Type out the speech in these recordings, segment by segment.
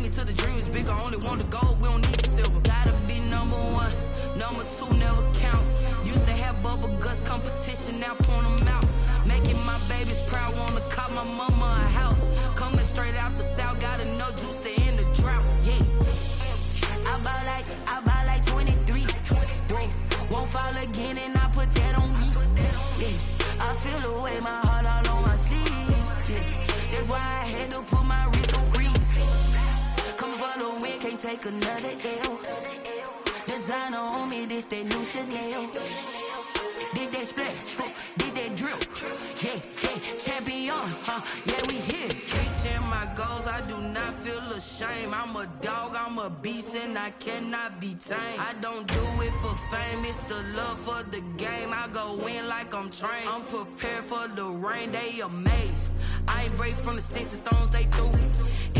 me to the dream is bigger. Only want the gold, we don't need the silver. Gotta be number one, number two never count. Used to have bubble guts competition, now point them out. Making my babies proud, wanna cop my mama a house. Coming straight out the south, got enough juice to end the drought. Yeah, I buy like 23. Whoa, won't fall again, and I put that on me. Yeah, I feel the way, my heart all on my sleeve. Yeah, that's why I had to put my wrist on freeze. Coming for the win, can't take another L. Designer on me, this that new Chanel. Did that splash, did that drill. Yeah, champion, yeah, we here. Reaching my goals, I do not feel ashamed. I'm a dog, I'm a beast, and I cannot be tamed. I don't do it for fame, it's the love for the game. I go in like I'm trained. I'm prepared for the rain, they amazed. I ain't break from the sticks and stones they threw.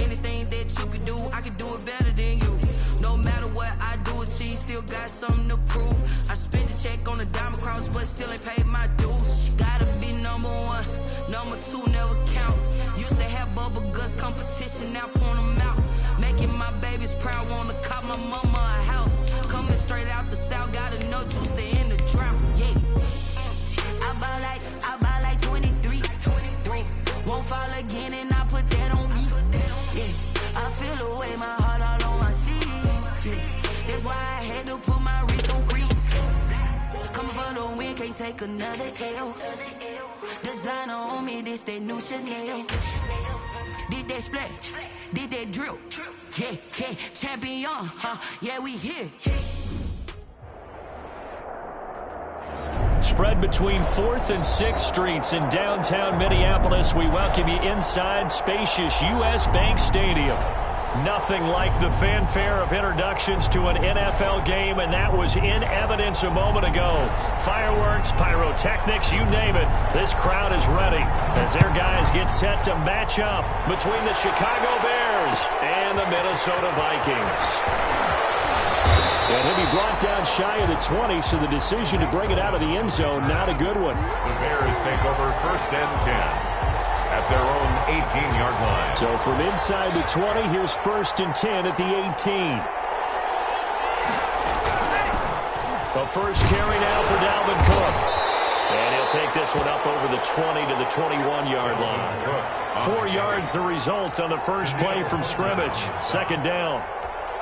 Anything that you can do, I can do it better than you. No matter what I do, achieve, still got something to prove. I spent the check on the diamond cross, but still ain't paid my dues. Gotta be number one, number two never count. Used to have bubble guts competition, now point them out. Making my babies proud, wanna cop my mama a house. Coming straight out the south, got enough juice to end the drought. Yeah, I buy like 23. Whoa, won't fall again, and I put that on me. Yeah, I feel the way, my heart all on my sleeve. Yeah, that's why I had to put my wrist on freeze. Coming for the win, can't take another L. Designer on me, this that new Chanel. Did that splash, did that drill. Yeah, champion, yeah, we here. Spread between 4th and 6th Streets in downtown Minneapolis. We welcome you inside spacious U.S. Bank Stadium. Nothing like the fanfare of introductions to an NFL game, and that was in evidence a moment ago. Fireworks, pyrotechnics, you name it. This crowd is ready as their guys get set to match up between the Chicago Bears and the Minnesota Vikings. And he'll be brought down shy of the 20, so the decision to bring it out of the end zone, not a good one. The Bears take over 1st and 10 at their own 18-yard line. So from inside the 20, here's 1st and 10 at the 18. The first carry now for Dalvin Cook. And he'll take this one up over the 20 to the 21-yard line. 4 yards the result on the first play from scrimmage. 2nd down.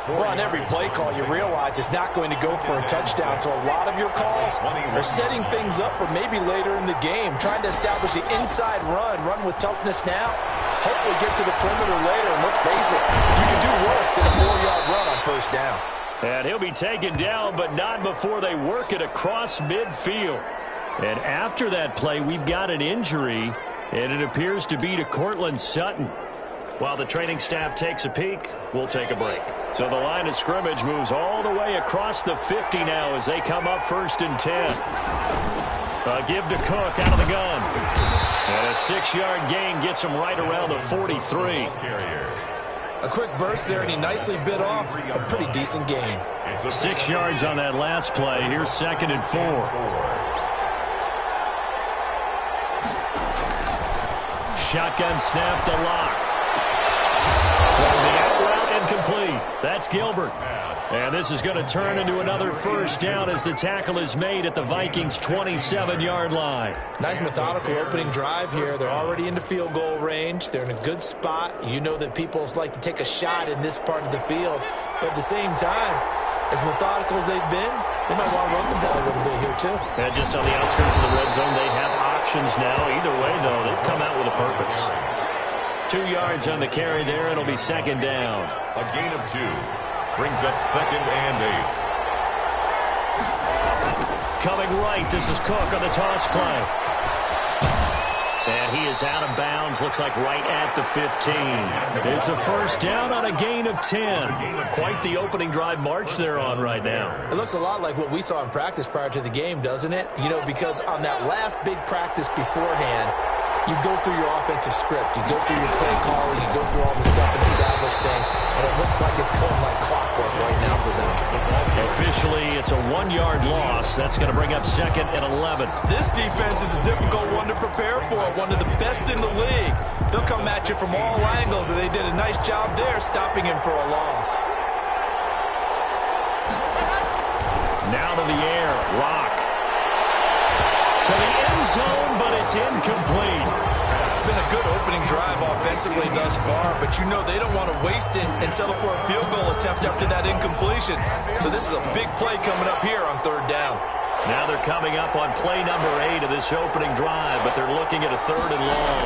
Well, on every play call, you realize it's not going to go for a touchdown. So a lot of your calls are setting things up for maybe later in the game, trying to establish the inside run with toughness now, hopefully get to the perimeter later. And let's face it, you can do worse than a 4-yard run on 1st down. And he'll be taken down, but not before they work it across midfield. And after that play, we've got an injury, and it appears to be to Courtland Sutton. While the training staff takes a peek, we'll take a break. So the line of scrimmage moves all the way across the 50 now as they come up 1st and 10. Give to Cook out of the gun. And a 6-yard gain gets him right around the 43. A quick burst there, and he nicely bit off a pretty decent gain. 6 yards on that last play. Here's 2nd and 4. Shotgun snap to Locke. From the out route and complete. That's Gilbert. And this is going to turn into another 1st down as the tackle is made at the Vikings' 27-yard line. Nice methodical opening drive here. They're already into field goal range. They're in a good spot. You know that people like to take a shot in this part of the field. But at the same time, as methodical as they've been, they might want to run the ball a little bit here too. And just on the outskirts of the red zone, they have options now. Either way, though, they've come out with a purpose. 2 yards on the carry there. It'll be 2nd down. A gain of 2 brings up 2nd and 8. Coming right, this is Cook on the toss play. And he is out of bounds, looks like right at the 15. It's a 1st down on a gain of 10. Quite the opening drive march they're on right now. It looks a lot like what we saw in practice prior to the game, doesn't it? You know, because on that last big practice beforehand, you go through your offensive script, you go through your play calling, you go through all the stuff and establish things, and it looks like it's going like clockwork right now for them. Eventually, it's a 1-yard loss. That's going to bring up 2nd and 11. This defense is a difficult one to prepare for, one of the best in the league. They'll come at you from all angles, and they did a nice job there stopping him for a loss. Now to the air, Rock. To the end zone, but it's incomplete. It's been a good opening drive offensively thus far, but you know they don't want to waste it and settle for a field goal attempt after that incompletion. So this is a big play coming up here on 3rd down. Now they're coming up on play number 8 of this opening drive, but they're looking at a 3rd and long.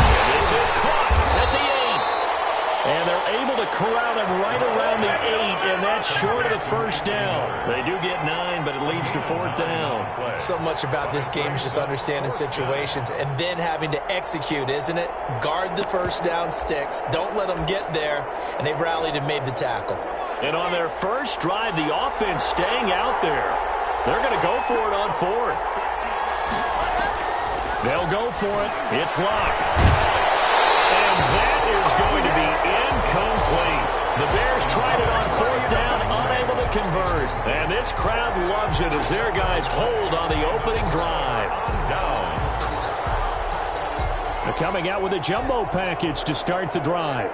And this is caught at the 8. And they're able to corral him right around the 8, and that's short of the 1st down. They do get 9, but it leads to 4th down. So much about this game is just understanding situations and then having to execute, isn't it? Guard the 1st down sticks. Don't let them get there, and they've rallied and made the tackle. And on their first drive, the offense staying out there. They're going to go for it on 4th. They'll go for it. It's locked. And that is going to be incomplete. The Bears tried it on 4th down, unable to convert. And this crowd loves it as their guys hold on the opening drive. They're coming out with a jumbo package to start the drive.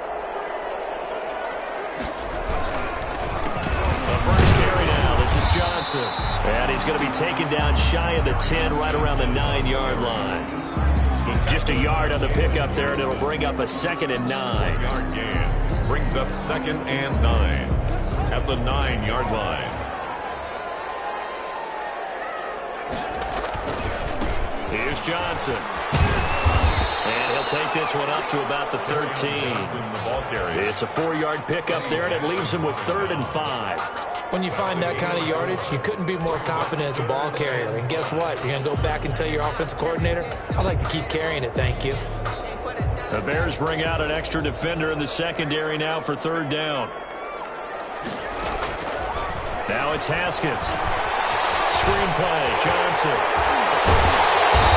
The first carry now. This is Johnson. And he's going to be taken down shy of the 10, right around the 9-yard line. Just a yard on the pickup there, and it'll bring up a 2nd and 9. 9-yard gain. Brings up 2nd and 9 at the 9-yard line. Here's Johnson. And he'll take this one up to about the 13. It's a 4-yard pickup there, and it leaves him with 3rd and 5. When you find that kind of yardage, you couldn't be more confident as a ball carrier. And guess what? You're going to go back and tell your offensive coordinator, I'd like to keep carrying it, thank you. The Bears bring out an extra defender in the secondary now for 3rd down. Now it's Haskins. Screenplay, Johnson.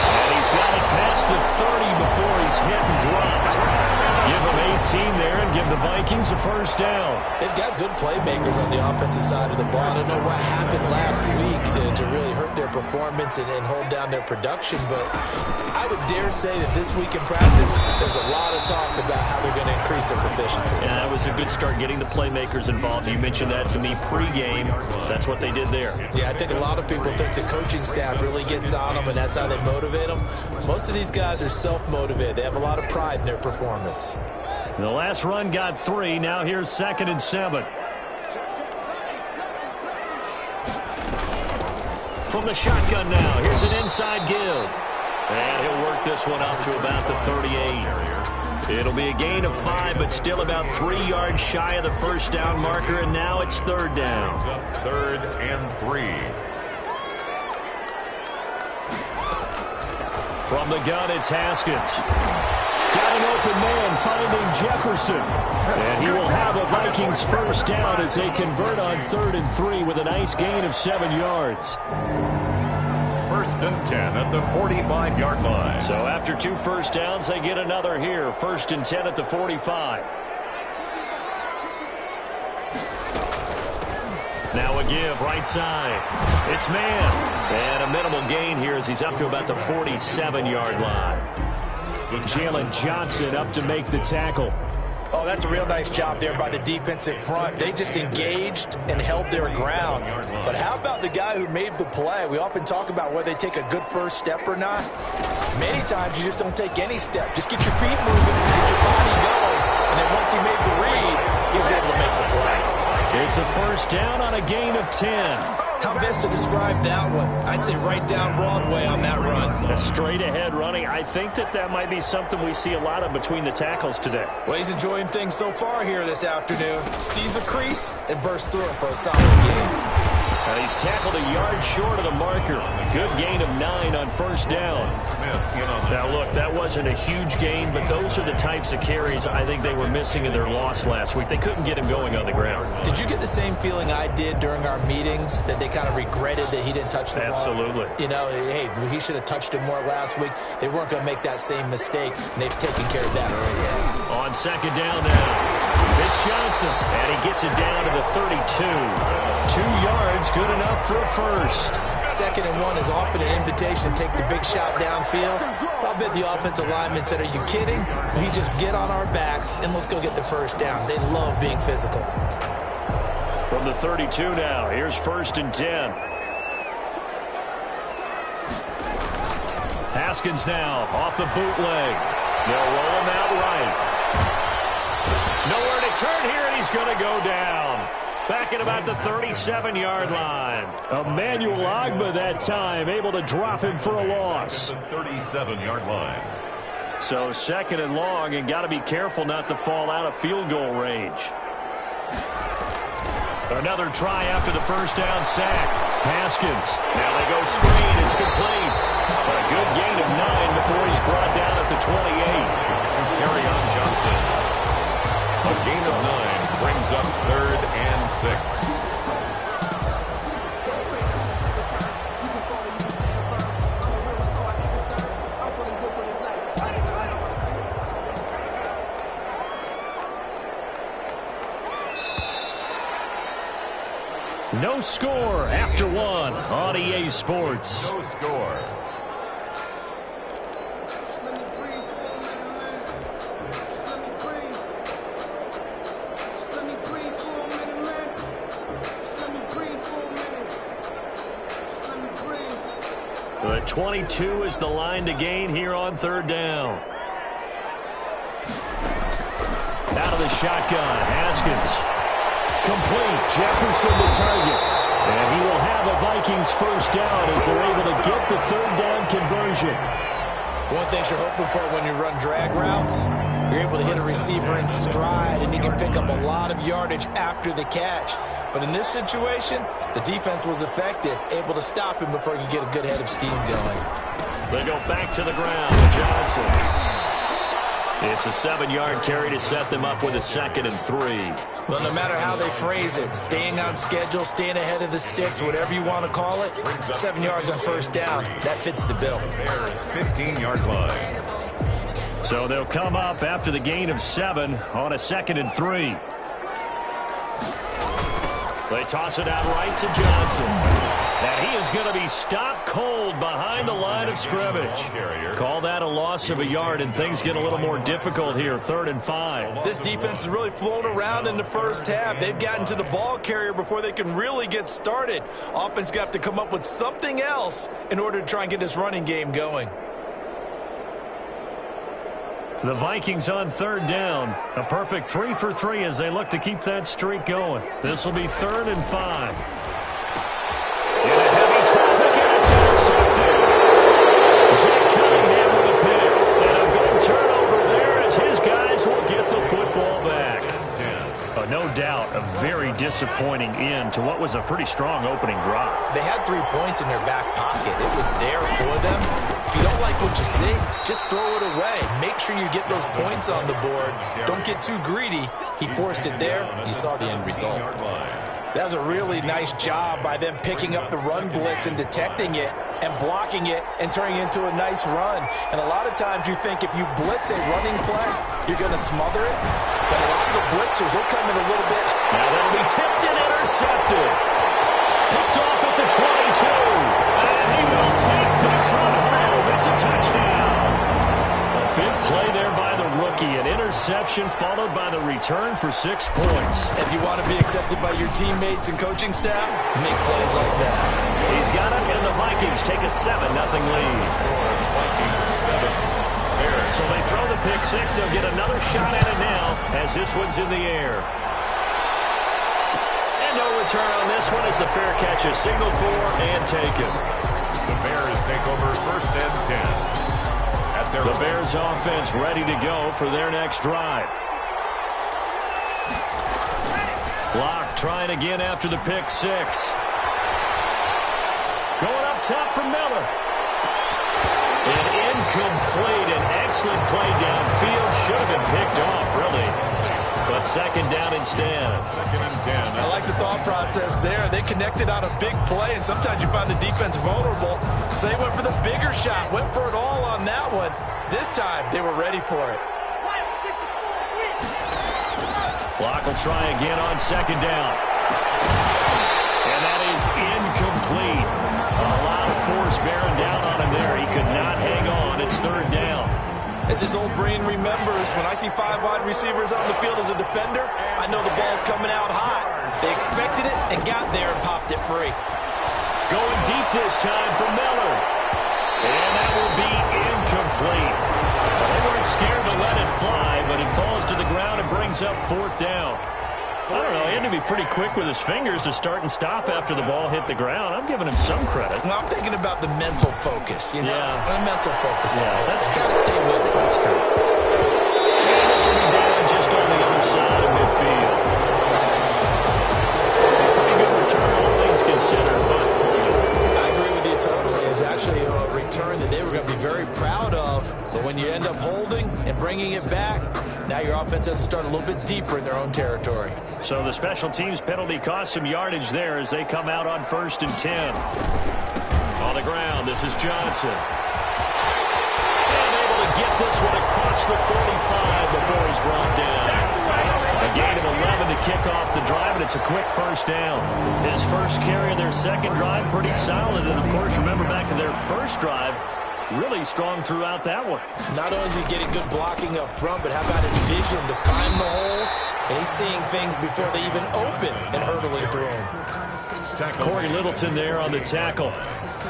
And he's got it past the 30 before he's hit and dropped. Give him 18 there and give the Vikings a 1st down. They've got good playmakers on the offensive side of the ball. I don't know what happened last week to really hurt their performance and hold down their production, but I would dare say that this week in practice, there's a lot of talk about how they're going to increase their proficiency. Yeah, that was a good start getting the playmakers involved. You mentioned that to me pregame. That's what they did there. Yeah, I think a lot of people think the coaching staff really gets on them, and that's how they motivate them. Most of these guys are self-motivated. They have a lot of pride in their performance. The last run got 3. Now here's 2nd and 7. From the shotgun now, here's an inside give. And he'll work this one up to about the 38. It'll be a gain of 5, but still about 3 yards shy of the 1st down marker, and now it's 3rd down. 3rd and 3. From the gun, it's Haskins. Got an open man finding Jefferson. And he will have a Vikings 1st down as they convert on 3rd and 3 with a nice gain of 7 yards. 1st and 10 at the 45-yard line. So after 2 first downs, they get another here. 1st and 10 at the 45. Now a give, right side. It's man. And a minimal gain here as he's up to about the 47-yard line. Jalen Johnson up to make the tackle. Oh, that's a real nice job there by the defensive front. They just engaged and held their ground. But how about the guy who made the play? We often talk about whether they take a good first step or not. Many times you just don't take any step. Just get your feet moving, get your body going. And then once he made the read, he was able to make the play. It's a 1st down on a gain of 10. How best to describe that one? I'd say right down Broadway on that run. A straight ahead running. I think that might be something we see a lot of between the tackles today. Well, he's enjoying things so far here this afternoon. Sees a crease and bursts through it for a solid game. He's tackled a yard short of the marker. Good gain of 9 on first down. Now, look, that wasn't a huge gain, but those are the types of carries I think they were missing in their loss last week. They couldn't get him going on the ground. Did you get the same feeling I did during our meetings, that they kind of regretted that he didn't touch the ball? Absolutely. You know, hey, he should have touched it more last week. They weren't going to make that same mistake, and they've taken care of that already. On second down now. It's Johnson, and he gets it down to the 32. 2 yards, good enough for a first. 2nd and 1 is often an invitation to take the big shot downfield. I'll bet the offensive lineman said, are you kidding? We just get on our backs, and let's go get the first down. They love being physical. From the 32 now, here's 1st and 10. Haskins now off the bootleg. They'll roll him out right. Nowhere to turn here, and he's going to go down. Back at about the 37-yard line. Emmanuel Ogbah that time, able to drop him for a loss. The 37-yard line. So 2nd and long, and got to be careful not to fall out of field goal range. Another try after the first down sack. Haskins. Now they go screen. It's complete. A good gain of 9 before he's brought down at the 28. Carry on Johnson. A gain of 9 brings up 3rd and 6. No score after 1 on EA Sports. No score. The 22 is the line to gain here on 3rd down. Out of the shotgun, Haskins. Complete. Jefferson the target. And he will have a Vikings first down as they're able to get the 3rd down conversion. One thing you're hoping for when you run drag routes, you're able to hit a receiver in stride, and he can pick up a lot of yardage after the catch. But in this situation, the defense was effective, able to stop him before he could get a good head of steam going. They go back to the ground with Johnson. It's a 7-yard carry to set them up with a 2nd and 3. Well, no matter how they phrase it, staying on schedule, staying ahead of the sticks, whatever you want to call it, 7 yards on first down, that fits the bill. Bears 15-yard line. So they'll come up after the gain of 7 on a 2nd and 3. They toss it out right to Johnson. And he is going to be stopped cold behind the line of scrimmage. Call that a loss of a yard, and things get a little more difficult here, 3rd and 5. This defense has really flown around in the first half. They've gotten to the ball carrier before they can really get started. Offense got to come up with something else in order to try and get this running game going. The Vikings on 3rd down. A perfect 3 for 3 as they look to keep that streak going. This will be 3rd and 5. In a heavy traffic, and it's intercepted. Zach Cunningham with a pick. And a big turnover there as his guys will get the football back. No doubt a very disappointing end to what was a pretty strong opening drive. They had 3 points in their back pocket. It was there for them. If you don't like what you see, just throw it away. Make sure you get those points on the board. Don't get too greedy. He forced it there. You saw the end result. That was a really nice job by them picking up the run blitz and detecting it and blocking it and turning it into a nice run. And a lot of times you think if you blitz a running play, you're going to smother it. But a lot of the blitzers, they come in a little bit. Now that'll be tipped and intercepted. Picked off at the 22. And he will take this one home. It's a touchdown. A big play there by the rookie. An interception followed by the return for 6 points. If you want to be accepted by your teammates and coaching staff, make plays like that. He's got it, and the Vikings take a 7-0 lead. So they throw the pick 6. They'll get another shot at it now as this one's in the air. And no return on this one as the fair catch is signaled for and taken. The Bears take over 1st and 10. The Bears offense ready to go for their next drive. Locke trying again after the pick 6. up top for Miller. An incomplete, an excellent play downfield. Should have been picked off, really. But second down instead. Second and 10. I like the thought process there. They connected on a big play, and sometimes you find the defense vulnerable. So they went for the bigger shot, went for it all on that one. This time, they were ready for it. Clock will try again on second down. And that is incomplete. A lot of force bearing down on him there. He could not hang on. It's third down. As his old brain remembers, when I see 5 wide receivers on the field as a defender, I know the ball's coming out hot. They expected it and got there and popped it free. Going deep this time for Miller. And that will be incomplete. Well, they weren't scared to let it fly, but it falls to the ground and brings up fourth down. I don't know, he had to be pretty quick with his fingers to start and stop after the ball hit the ground. I'm giving him some credit. Well, I'm thinking about the mental focus, you know? Yeah. The mental focus. Yeah, that's true. Got to stay with it. That's true. And this will be down just on the other side of midfield. Pretty good return, all things considered, but I agree with you totally. It's actually a return that they were going to be very proud of. But when you end up holding and bringing it back, now your offense has to start a little bit deeper in their own territory. so the special teams penalty cost some yardage there as they come out on 1st and 10. On the ground, this is Johnson. And able to get this one across the 45 before he's brought down. A gain of 11 to kick off the drive, and it's a quick first down. His first carry of their second drive, pretty solid. And, of course, remember back to their first drive, really strong throughout that one. Not only is he getting good blocking up front, but how about his vision to find the holes? And he's seeing things before they even open and hurtling through them. Corey Littleton there on the tackle.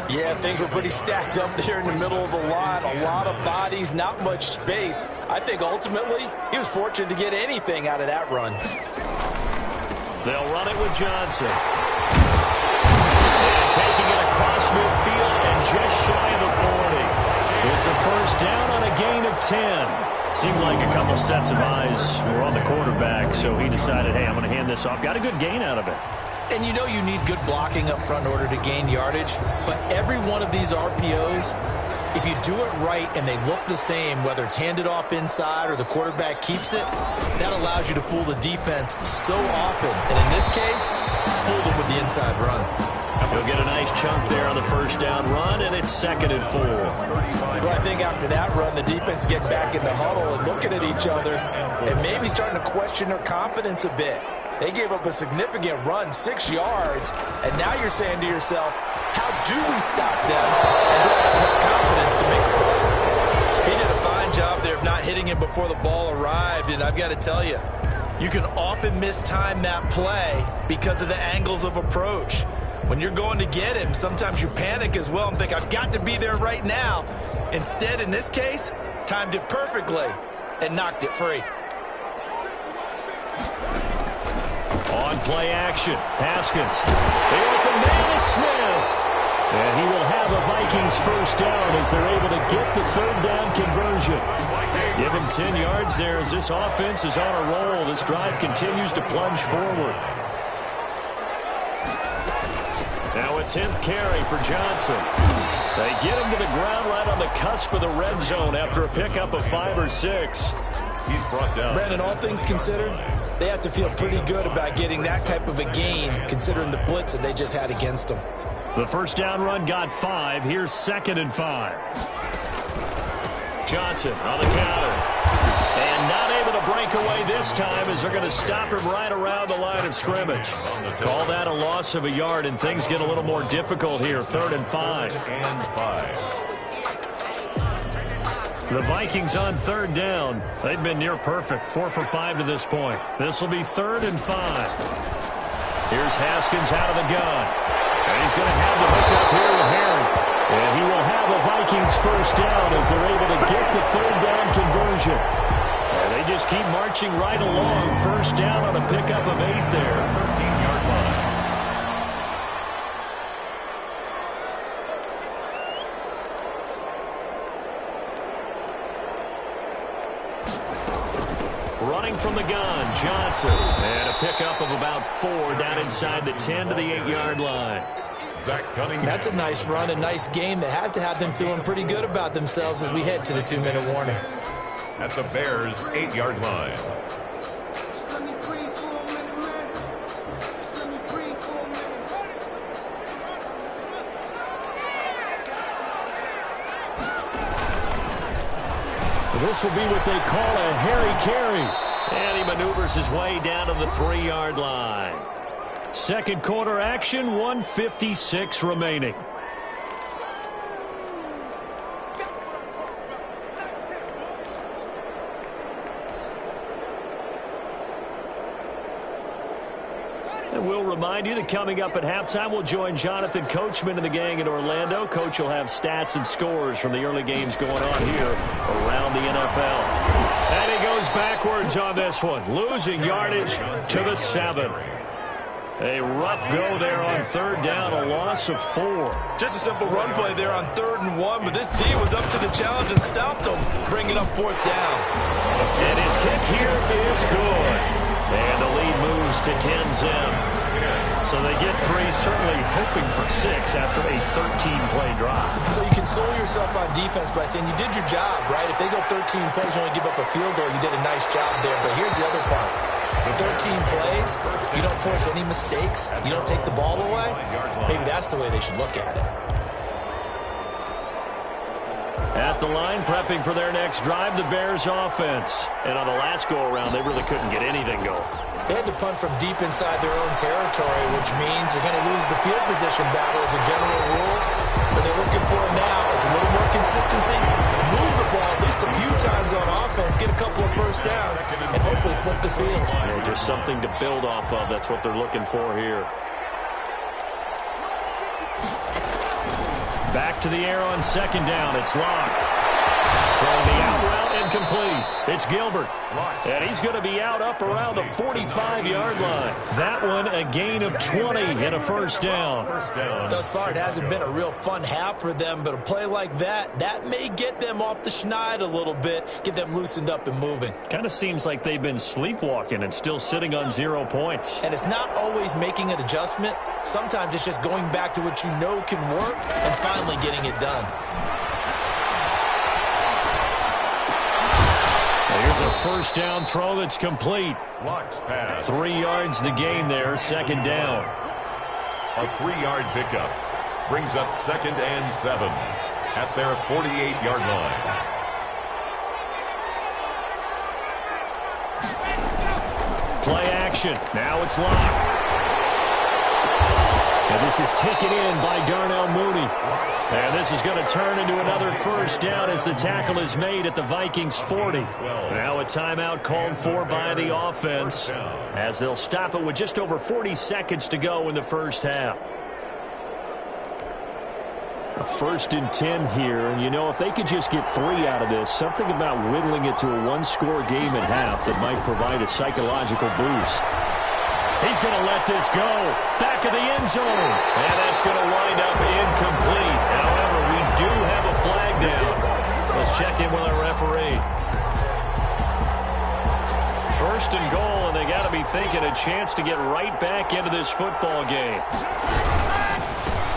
Yeah, things were pretty stacked up there in the middle of the line. A lot of bodies, not much space. I think ultimately he was fortunate to get anything out of that run. They'll run it with Johnson. And taking it across midfield and just shy of the 40. It's a first down on a gain of 10. Seemed like a couple sets of eyes were on the quarterback, so he decided, hey, I'm going to hand this off. Got a good gain out of it. And you know you need good blocking up front in order to gain yardage. But every one of these RPOs, if you do it right and they look the same, whether it's handed off inside or the quarterback keeps it, that allows you to fool the defense so often. And in this case, fooled them with the inside run. He'll get a nice chunk there on the first down run, and it's 2nd and 4. Well, I think after that run, the defense get back in the huddle and looking at each other and maybe starting to question their confidence a bit. They gave up a significant run, 6 yards, and now you're saying to yourself, how do we stop them and don't have enough confidence to make a play? He did a fine job there of not hitting him before the ball arrived, and I've got to tell you, you can often mistime that play because of the angles of approach. When you're going to get him, sometimes you panic as well and think, I've got to be there right now. Instead, in this case, timed it perfectly and knocked it free. On play action, Haskins. The open man is Smith. And he will have a Vikings first down as they're able to get the third down conversion. Give him 10 yards there as this offense is on a roll. This drive continues to plunge forward. Now a 10th carry for Johnson. They get him to the ground right on the cusp of the red zone after a pickup of 5 or 6. He's brought down. Brandon, all things considered, they have to feel pretty good about getting that type of a gain considering the blitz that they just had against them. The first down run got 5. Here's 2nd and 5. Johnson on the counter. And not able to break away this time as they're going to stop him right around the line of scrimmage. Call that a loss of a yard, and things get a little more difficult here. 3rd and 5. The Vikings on 3rd down. They've been near perfect. 4 for 5 to this point. This will be 3rd and 5. Here's Haskins out of the gun. And he's going to have the hook up here with Harry. And he will have a Vikings first down as they're able to get the 3rd down conversion. And they just keep marching right along. First down on a pickup of 8 there. 13-yard line. Running from the gun, Johnson. And a pickup of about 4 down inside the 10 to the 8-yard line. Zach Cunningham. That's a nice run, a nice game that has to have them feeling pretty good about themselves as we head to the 2-minute warning. At the Bears' 8-yard line. This will be what they call a Harry carry. And he maneuvers his way down to the 3-yard line. Second quarter action, 1:56 remaining. And we'll remind you that coming up at halftime, we'll join Jonathan Coachman and the gang in Orlando. Coach will have stats and scores from the early games going on here around the NFL. And he goes backwards on this one, losing yardage to the 7. A rough go there on third down, a loss of 4. Just a simple run play there on 3rd and 1, but this D was up to the challenge and stopped him, bringing up 4th down. And his kick here is good. And the lead moves to 10-zip. So they get 3, certainly hoping for 6 after a 13-play drive. So you console yourself on defense by saying you did your job, right? If they go 13 plays, you only give up a field goal, you did a nice job there. But here's the other part. 13 plays, you don't force any mistakes, you don't take the ball away. Maybe that's the way they should look at it. At the line, prepping for their next drive, the Bears offense. And on the last go-around, they really couldn't get anything going. They had to punt from deep inside their own territory, which means they're going to lose the field position battle as a general rule. What they're looking for now is a little more consistency, move the ball at least a few times on offense, get a couple of first downs, and hopefully flip the field. Just something to build off of. That's what they're looking for here. Back to the air on second down. It's Locke. Throwing the out route incomplete. It's Gilbert. And he's going to be out up around the 45-yard line. That one a gain of 20 and a first down. Thus far, it hasn't been a real fun half for them, but a play like that may get them off the schneid a little bit, get them loosened up and moving. Kind of seems like they've been sleepwalking and still sitting on 0 points. And it's not always making an adjustment. Sometimes it's just going back to what you know can work and finally getting it done. Here's a first down throw that's complete. 3 yards the gain there, second down. A 3-yard pickup brings up 2nd and 7 at their 48-yard line. Play action. Now it's Locke. And this is taken in by Darnell Mooney. And this is going to turn into another first down as the tackle is made at the Vikings 40. Now a timeout called for by the offense as they'll stop it with just over 40 seconds to go in the first half. A 1st and 10 here, and you know, if they could just get 3 out of this, something about whittling it to a 1-score game at half that might provide a psychological boost. He's going to let this go. Back of the end zone. And that's going to wind up incomplete. However, we do have a flag down. Let's check in with our referee. 1st and goal, and they got to be thinking a chance to get right back into this football game.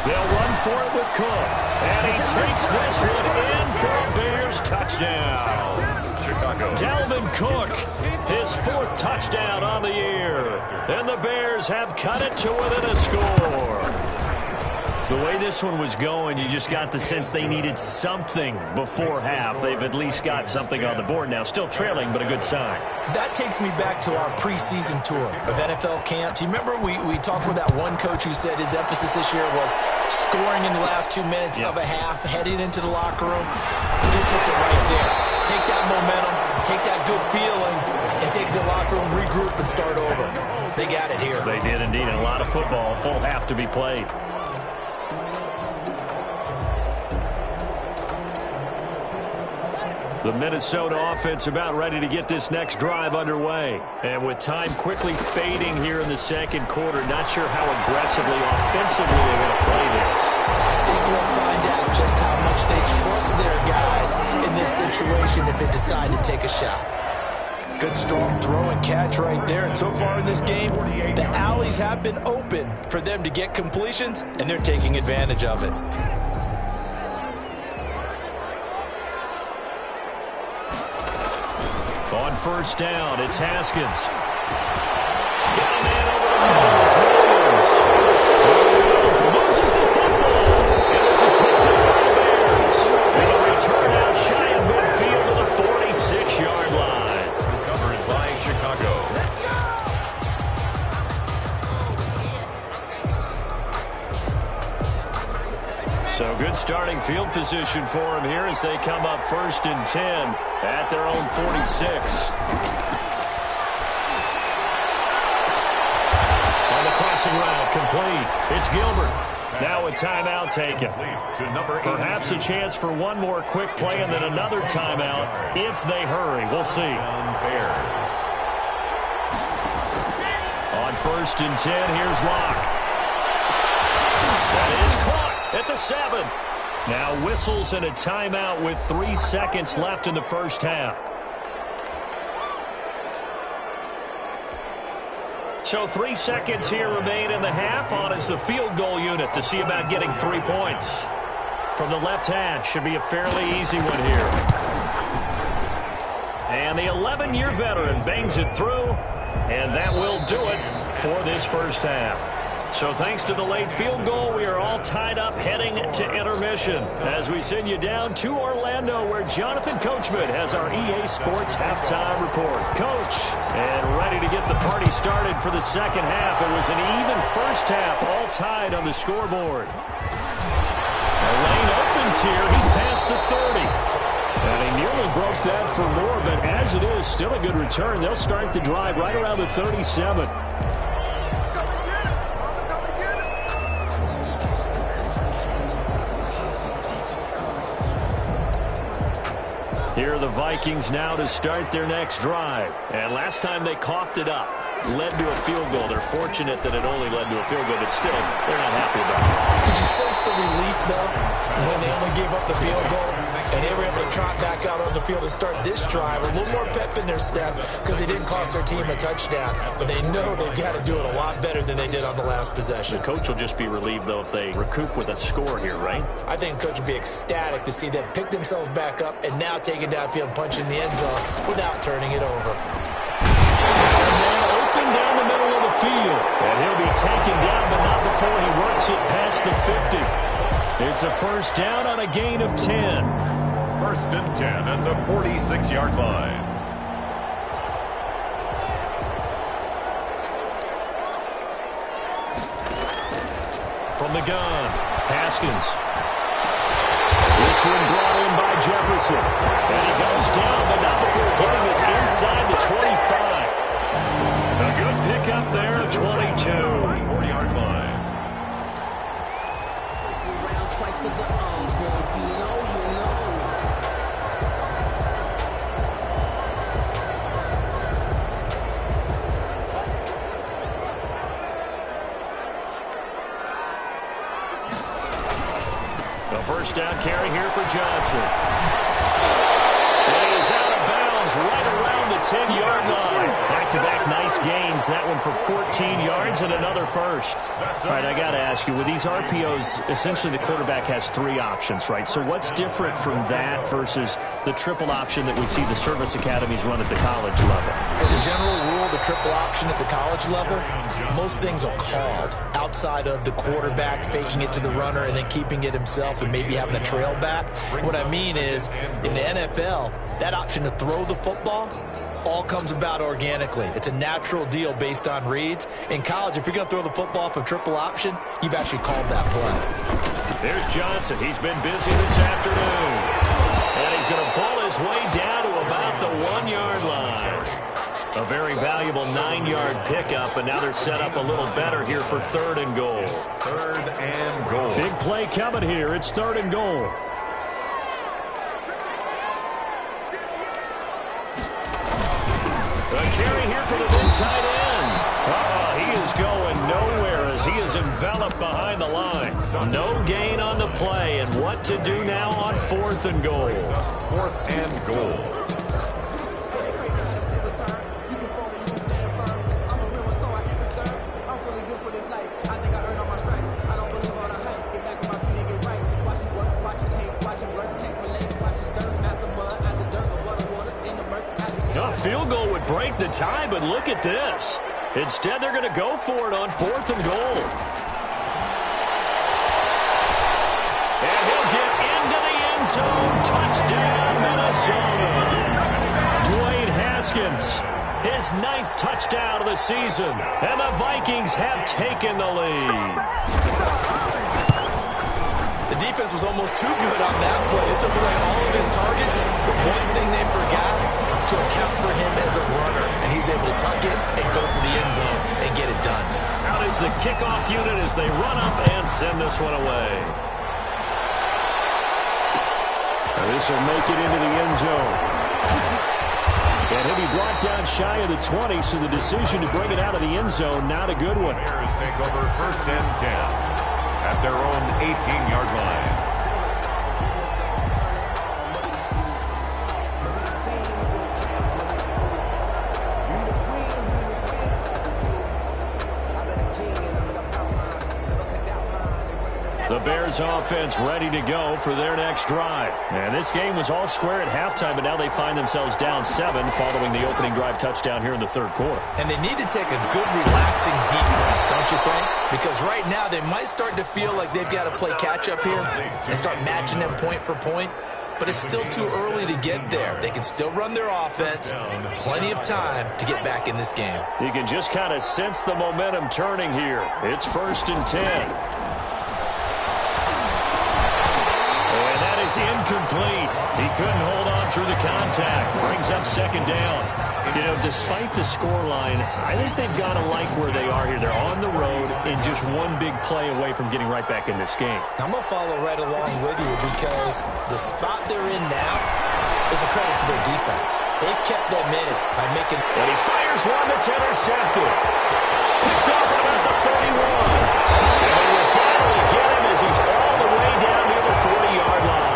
They'll run for it with Cook. And he takes this one in for a Bears touchdown. Dalvin Cook, his 4th touchdown on the year. And the Bears have cut it to within a score. The way this one was going, you just got the sense they needed something before half. They've at least got something on the board now. Still trailing, but a good sign. That takes me back to our preseason tour of NFL camps. You remember we talked with that one coach who said his emphasis this year was scoring in the last 2 minutes of a half, heading into the locker room. This hits it right there. Take that momentum, take that good feeling, and take it to the locker room, regroup, and start over. They got it here. They did indeed. And a lot of football, a full half to be played. The Minnesota offense about ready to get this next drive underway. And with time quickly fading here in the second quarter, not sure how aggressively, offensively they're going to play this. I think we'll find out just how much they trust their guys in this situation if they decide to take a shot. Good, strong throw and catch right there. And so far in this game, the alleys have been open for them to get completions, and they're taking advantage of it. On first down, it's Haskins. Got a man over the middle. It's Williams. Williams loses the football. And this is picked up by the Bears. And a return out shy of midfield to the 46-yard line. Covered by Chicago. So good starting field position for him here as they come up 1st and 10 at their own 46. On the crossing route, complete. It's Gilbert. Now a timeout taken. Perhaps a chance for one more quick play and then another timeout if they hurry. We'll see. On 1st and 10, here's Locke. That is caught at the 7. Now whistles and a timeout with 3 seconds left in the first half. So 3 seconds here remain in the half. On is the field goal unit to see about getting 3 points. From the left hash, should be a fairly easy one here. And the 11-year veteran bangs it through, and that will do it for this first half. So thanks to the late field goal, we are all tied up heading to intermission as we send you down to Orlando where Jonathan Coachman has our EA Sports halftime report. Coach, and ready to get the party started for the second half. It was an even first half, all tied on the scoreboard. The lane opens here. He's past the 30. And he nearly broke that for more, but as it is, still a good return. They'll start the drive right around the 37. Here are the Vikings now to start their next drive. And last time they coughed it up, led to a field goal. They're fortunate that it only led to a field goal, but still, they're not happy about it. Could you sense the relief, though, when they only gave up the field goal and they were able to trot back out on the field and start this drive? A little more pep in their step because they didn't cost their team a touchdown, but they know they've got to do it a lot better than they did on the last possession. The coach will just be relieved, though, if they recoup with a score here, right? I think the coach will be ecstatic to see them pick themselves back up and now take it downfield and punch in the end zone without turning it over. And then open down the middle of the field. And he'll be taken down, but not before he works it past the 50. It's a first down on a gain of 10. 1st and 10 at the 46-yard line. From the gun, Haskins. This one brought in by Jefferson. And he goes down, but not before getting this inside the 25. A good pickup there, 22. 44-yard line. Twice for the encore, you know. The first down carry here for Johnson. And he's out of bounds right around the 10-yard line. Back-to-back nice gains. That one for 14 yards and another first. All right, I got to ask you, with these RPOs, essentially the quarterback has 3 options, right? So what's different from that versus the triple option that we see the service academies run at the college level? As a general rule, the triple option at the college level, most things are called outside of the quarterback faking it to the runner and then keeping it himself and maybe having a trail back. What I mean is, in the NFL, that option to throw the football all comes about organically. It's a natural deal based on reads. In college, if you're going to throw the football for triple option, you've actually called that play. There's Johnson. He's been busy this afternoon. And he's going to pull his way down to about the 1-yard line. A very valuable 9-yard pickup, and now they're set up a little better here for 3rd and goal. 3rd and goal. Big play coming here. It's 3rd and goal. A carry here for the big tight end. He is going nowhere as he is enveloped behind the line. No gain on the play, and what to do now on 4th and goal. 4th and goal. field goal would break the tie, but look at this. Instead, they're going to go for it on 4th and goal. And he'll get into the end zone. Touchdown, Minnesota. Dwayne Haskins, his 9th touchdown of the season. And the Vikings have taken the lead. The defense was almost too good on that play. It took away all of his targets. The one thing they forgot to account for him as a runner. And he's able to tuck it and go for the end zone and get it done. Out is the kickoff unit as they run up and send this one away. Now this will make it into the end zone. And he'll be brought down shy of the 20, so the decision to bring it out of the end zone, not a good one. Bears take over 1st and 10 at their own 18-yard line. The Bears offense ready to go for their next drive. And this game was all square at halftime, but now they find themselves down 7 following the opening drive touchdown here in the 3rd quarter. And they need to take a good, relaxing, deep breath, don't you think? Because right now they might start to feel like they've got to play catch-up here and start matching them point for point. But it's still too early to get there. They can still run their offense. Plenty of time to get back in this game. You can just kind of sense the momentum turning here. It's 1st and 10. Is incomplete. He couldn't hold on through the contact. Brings up 2nd down. You know, despite the scoreline, I think they've got to like where they are here. They're on the road and just one big play away from getting right back in this game. I'm going to follow right along with you because the spot they're in now is a credit to their defense. They've kept them in it by making... And he fires one that's intercepted. Picked off at about the 31. And they will finally get him as he's all the way down near the 40-yard line.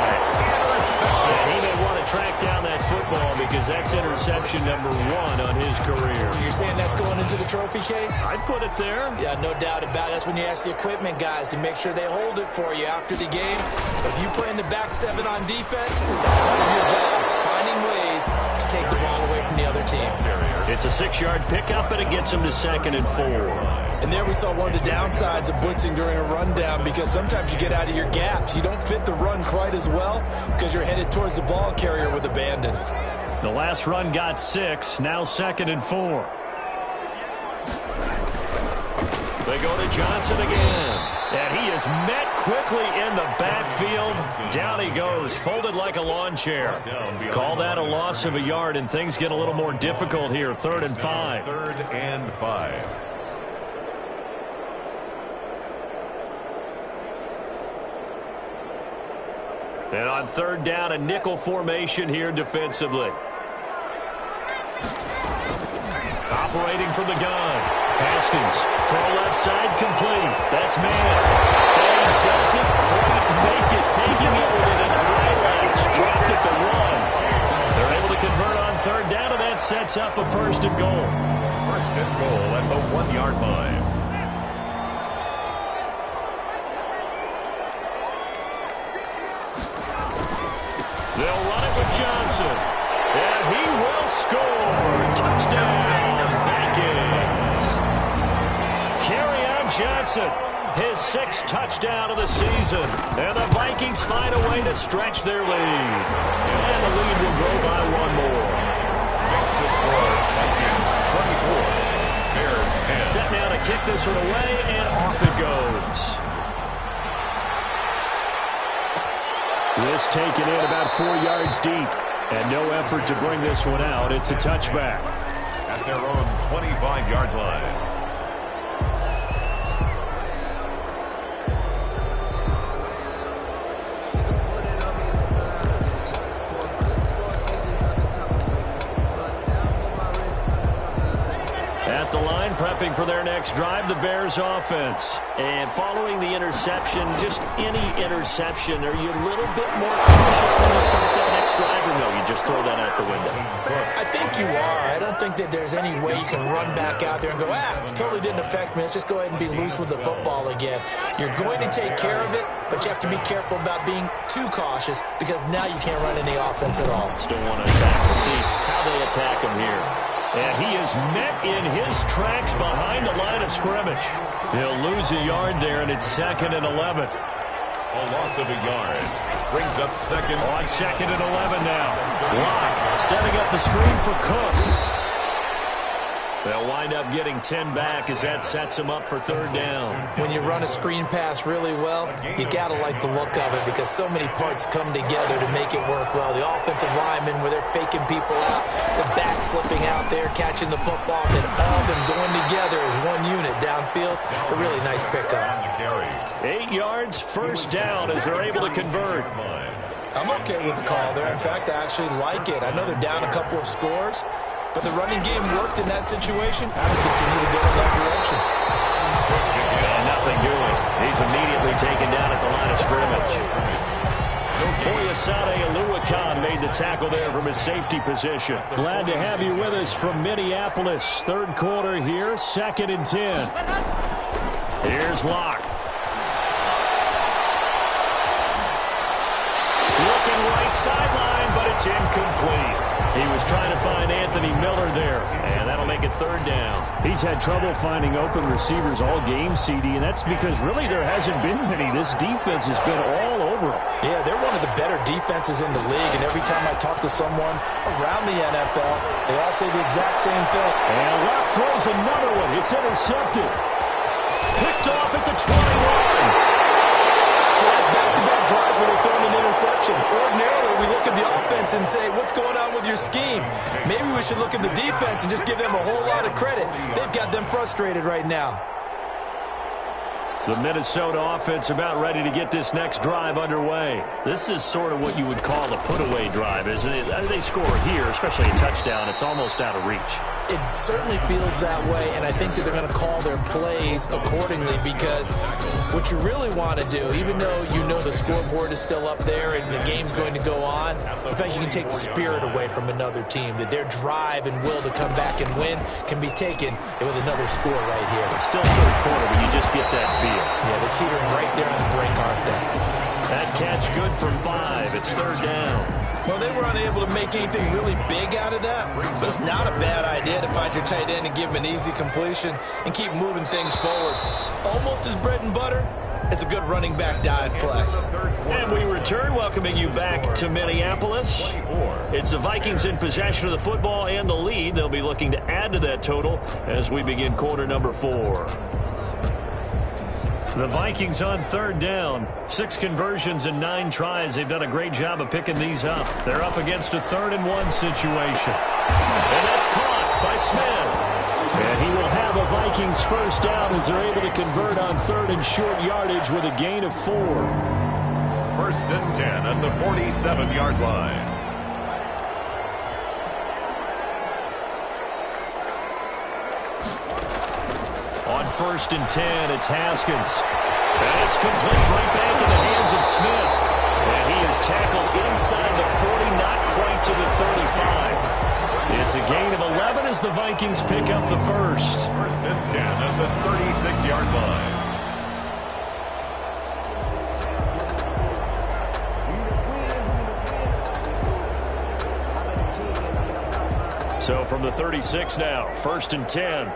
And he may want to track down that football because that's interception number 1 on his career. You're saying that's going into the trophy case? I'd put it there. Yeah, no doubt about it. That's when you ask the equipment guys to make sure they hold it for you after the game. If you play in the back 7 on defense, that's part of your job, finding ways to take the ball away from the other team. It's a 6-yard pickup, and it gets him to 2nd and 4. And there we saw one of the downsides of blitzing during a rundown because sometimes you get out of your gaps. You don't fit the run quite as well because you're headed towards the ball carrier with abandon. The last run got 6, now 2nd and 4. They go to Johnson again. And he is met quickly in the backfield. Down he goes, folded like a lawn chair. Call that a loss of a yard, and things get a little more difficult here. 3rd and 5. 3rd and 5. And on 3rd down, a nickel formation here defensively. Operating from the gun. Haskins, throw left side, complete. That's man. And he doesn't quite make it, taking it within an eyelash. Dropped at the 1. They're able to convert on 3rd down, and that sets up a 1st and goal. 1st and goal at the 1-yard line. They'll run it with Johnson. And he will score. Touchdown, Vikings. Kerryon Johnson, his 6th touchdown of the season. And the Vikings find a way to stretch their lead. And the lead will grow by 1 more. Makes the score Vikings 24, Bears 10. Set now to kick this one away, and off it goes. This taken in about 4 yards deep. And no effort to bring this one out. It's a touchback. At their own 25-yard line. At at the line, prepping for their next drive, the Bears offense. And following the interception, just any interception, are you a little bit more cautious when you start that next drive, or no, you just throw that out the window? I think you are. I don't think that there's any way you can run back out there and go, totally didn't affect me. Let's just go ahead and be loose with the football again. You're going to take care of it, but you have to be careful about being too cautious because now you can't run any offense at all. Still want to attack. We'll see how they attack him here. And he is met in his tracks behind the line of scrimmage. He'll lose a yard there, and it's 2nd and 11. A loss of a yard. Brings up second. On 2nd and 11 now. Lott setting up the screen for Cook. They'll wind up getting 10 back as that sets him up for 3rd down. When you run a screen pass really well, you got to like the look of it because so many parts come together to make it work well. The offensive linemen, where they're faking people out, the back slipping out there, catching the football, then all of them going together as one unit downfield. A really nice pickup. 8 yards, 1st down as they're able to convert. I'm okay with the call there. In fact, I actually like it. I know they're down a couple of scores, but the running game worked in that situation. I would continue to go in that direction. And nothing doing. He's immediately taken down at the line of scrimmage. Foyesade Oluwakan made the tackle there from his safety position. Glad to have you with us from Minneapolis. 3rd quarter here, 2nd and 10. Here's Locke. Looking right sideline, but it's incomplete. He was trying to find Anthony Miller there, and that'll make it 3rd down. He's had trouble finding open receivers all game, CD, and that's because really there hasn't been many. This defense has been all over him. Yeah, they're one of the better defenses in the league, and every time I talk to someone around the NFL, they all say the exact same thing. And Locke throws another one. It's intercepted. Picked off at the 21. So that's back-to-back drives where they're throwing an interception. Ordinarily, we look at the offense and say, what's going on with your scheme? Maybe we should look at the defense and just give them a whole lot of credit. They've got them frustrated right now. The Minnesota offense about ready to get this next drive underway. This is sort of what you would call a put-away drive, isn't it? They score here, especially a touchdown. It's almost out of reach. It certainly feels that way, and I think that they're going to call their plays accordingly because what you really want to do, even though you know the scoreboard is still up there and the game's going to go on, in fact, you can take the spirit away from another team, that their drive and will to come back and win can be taken with another score right here. It's still 3rd quarter, but you just get that feel. Yeah, they're teetering right there on the brink, aren't they? That catch good for 5. It's 3rd down. Well, they were unable to make anything really big out of that, but it's not a bad idea to find your tight end and give him an easy completion and keep moving things forward. Almost as bread and butter as a good running back dive play. And we return, welcoming you back to Minneapolis. It's the Vikings in possession of the football and the lead. They'll be looking to add to that total as we begin quarter number 4. The Vikings on 3rd down. 6 conversions and 9 tries. They've done a great job of picking these up. They're up against a 3rd and 1 situation. And that's caught by Smith. And he will have a Vikings 1st down as they're able to convert on 3rd and short yardage with a gain of 4. 1st and 10 at the 47-yard line. On 1st and 10, it's Haskins. And it's complete right back in the hands of Smith. And he is tackled inside the 40, not quite to the 35. It's a gain of 11 as the Vikings pick up the 1st. 1st and 10 at the 36-yard line. So from the 36 now, 1st and 10.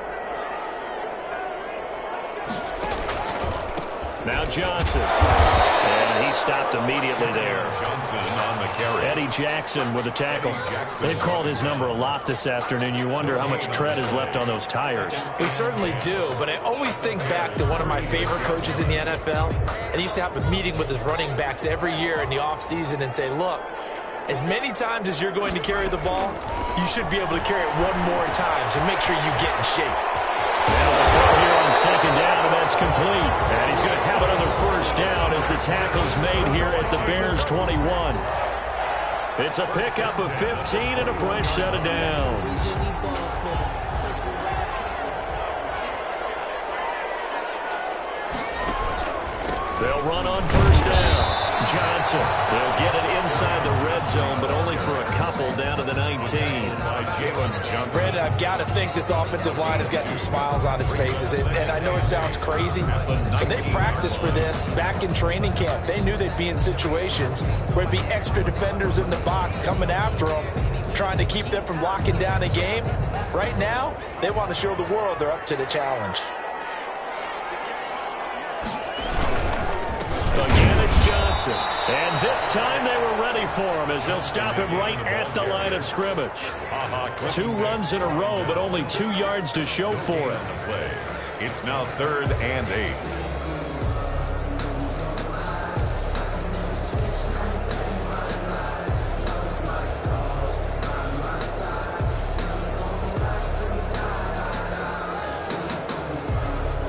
Now Johnson. And he stopped immediately there. Johnson on the carry. Eddie Jackson with a tackle. They've called his number a lot this afternoon. You wonder how much tread is left on those tires. We certainly do, but I always think back to one of my favorite coaches in the NFL. And he used to have a meeting with his running backs every year in the offseason and say, look, as many times as you're going to carry the ball, you should be able to carry it one more time, so make sure you get in shape. Now the throw here on 2nd down, and that's complete. And he's going to have another 1st down as the tackle's made here at the Bears 21. It's a pickup of 15 and a fresh set of downs. They'll run on first down. Johnson, they'll get it inside the red zone, but only for a couple down to the 19. Brandon, I've got to think this offensive line has got some smiles on its faces. And I know it sounds crazy, but they practiced for this back in training camp. They knew they'd be in situations where it'd be extra defenders in the box coming after them, trying to keep them from locking down a game. Right now, they want to show the world they're up to the challenge. Again, it's Johnson. And this time they were ready for him as they'll stop him right at the line of scrimmage. 2 runs in a row, but only 2 yards to show for it. It's now 3rd and 8.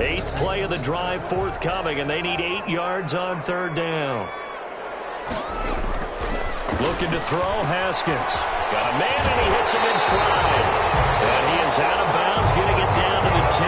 Eighth play of the drive forthcoming, and they need 8 yards on 3rd down. Looking to throw, Haskins. Got a man, and he hits him in stride. And he is out of bounds, getting it down to the 10.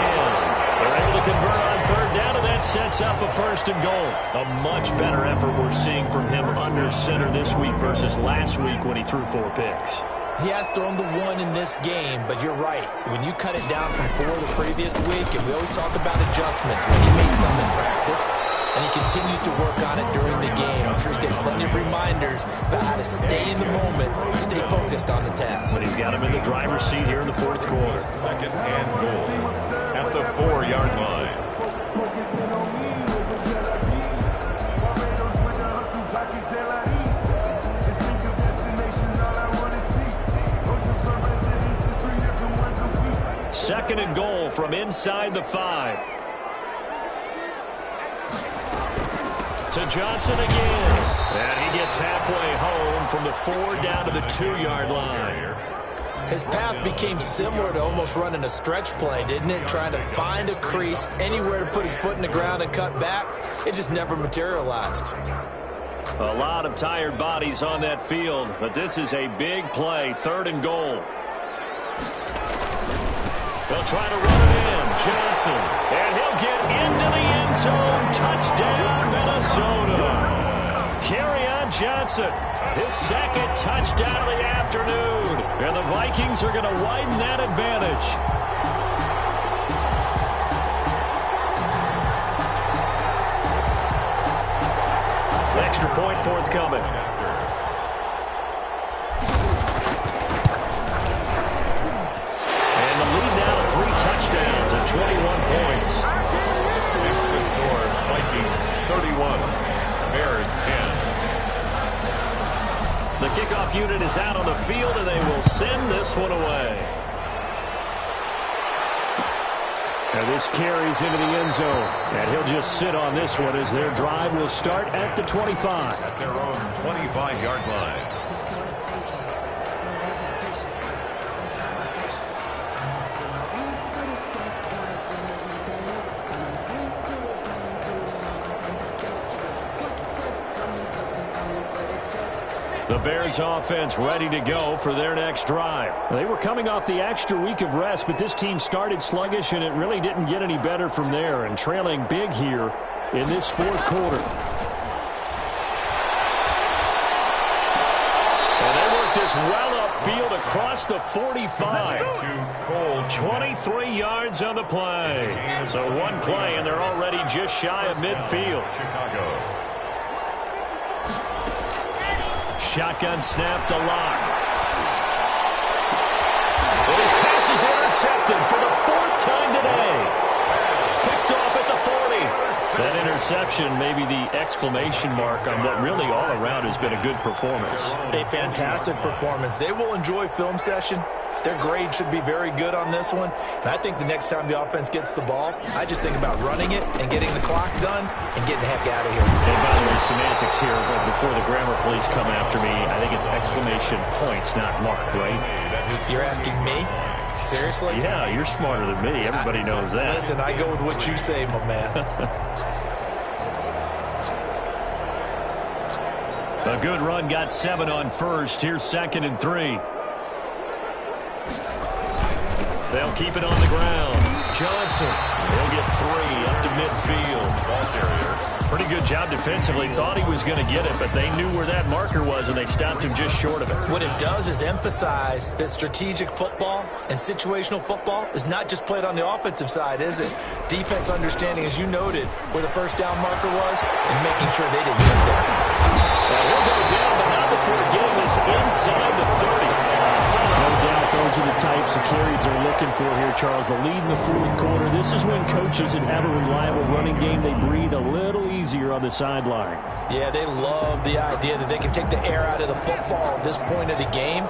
They're able to convert on 3rd down, and that sets up a 1st and goal. A much better effort we're seeing from him under center this week versus last week when he threw 4 picks. He has thrown the 1 in this game, but you're right. When you cut it down from 4 the previous week, and we always talk about adjustments, when he makes some in practice, and he continues to work on it during the game. I'm sure he's getting plenty of reminders about how to stay in the moment, stay focused on the task. But he's got him in the driver's seat here in the 4th quarter. 2nd and goal at the 4-yard line. Second and goal from inside the 5. To Johnson again. And he gets halfway home from the 4 down to the 2-yard line. His path became similar to almost running a stretch play, didn't it? Trying to find a crease, anywhere to put his foot in the ground and cut back. It just never materialized. A lot of tired bodies on that field, but this is a big play. 3rd and goal. They'll try to run it in. Johnson. And he'll get into the end zone. Touchdown, Minnesota. Kerryon Johnson. His 2nd touchdown of the afternoon. And the Vikings are going to widen that advantage. Extra point forthcoming. Touchdowns and 21 points. Next to score, Vikings 31, Bears 10. The kickoff unit is out on the field, and they will send this one away. And this carries into the end zone. And he'll just sit on this one as their drive will start at the 25. At their own 25-yard line. The Bears offense ready to go for their next drive. They were coming off the extra week of rest, but this team started sluggish, and it really didn't get any better from there, and trailing big here in this 4th quarter. And they work this well upfield across the 45. 23 yards on the play. So 1 play, and they're already just shy of midfield. Chicago. Shotgun snap to Locke. And his pass is intercepted for the 4th time today. Picked off at the 40. That interception may be the exclamation mark on what really all around has been a good performance. A fantastic performance. They will enjoy film session. Their grade should be very good on this one. And I think the next time the offense gets the ball, I just think about running it and getting the clock done and getting the heck out of here. And by the way, semantics here, but before the grammar police come after me, I think it's exclamation points, not mark, right? You're asking me? Seriously? Yeah, you're smarter than me. Everybody knows that. Listen, I go with what you say, my man. A good run, got 7 on first. Here's 2nd and 3. They'll keep it on the ground. Johnson, he'll get 3 up to midfield. Ball carrier Pretty good job defensively. Thought he was going to get it, but they knew where that marker was, and they stopped him just short of it. What it does is emphasize that strategic football and situational football is not just played on the offensive side, is it? Defense understanding, as you noted, where the first down marker was and making sure they didn't get there. Now he'll go down, but not before getting this inside the 30. No doubt those are the types of carries they're looking for here, Charles. The lead in the fourth quarter. This is when coaches that have a reliable running game, they breathe a little easier on the sideline. Yeah, they love the idea that they can take the air out of the football at this point of the game.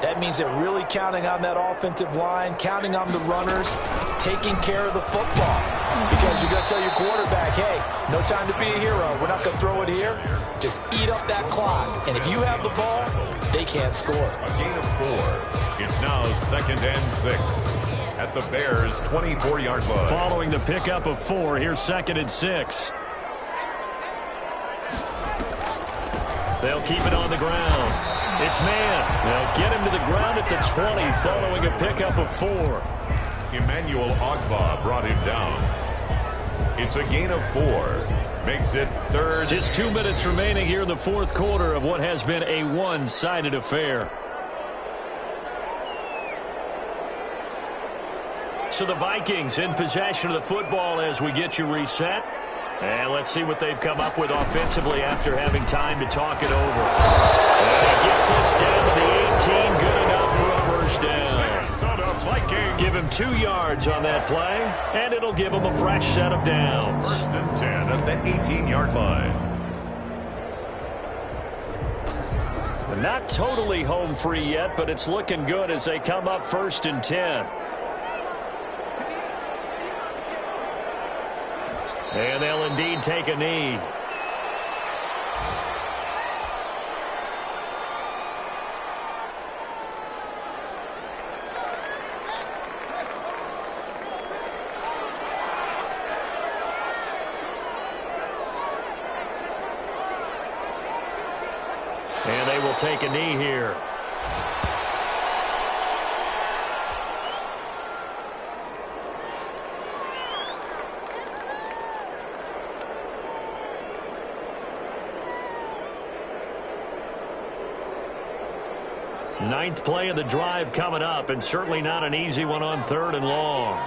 That means they're really counting on that offensive line, counting on the runners, taking care of the football. Because you're going to tell your quarterback, hey, no time to be a hero. We're not going to throw it here. Just eat up that clock. And if you have the ball, they can't score. A gain of 4. It's now 2nd and 6 at the Bears' 24-yard line. Following the pickup of 4, here's 2nd and 6. They'll keep it on the ground. It's man. They'll get him to the ground at the 20 following a pickup of 4. Emmanuel Ogba brought him down. It's a gain of 4. Makes it 3rd. Just 2 minutes remaining here in the fourth quarter of what has been a one-sided affair. So the Vikings in possession of the football as we get you reset. And let's see what they've come up with offensively after having time to talk it over. And it gets us down to the 18. Good enough for a first down. Minnesota Vikings. Give him 2 yards on that play, and it'll give him a fresh set of downs. 1st and 10 at the 18-yard line. Not totally home free yet, but it's looking good as they come up 1st and 10. And they'll indeed take a knee. And they will take a knee here. Ninth play of the drive coming up, and certainly not an easy one on 3rd and long.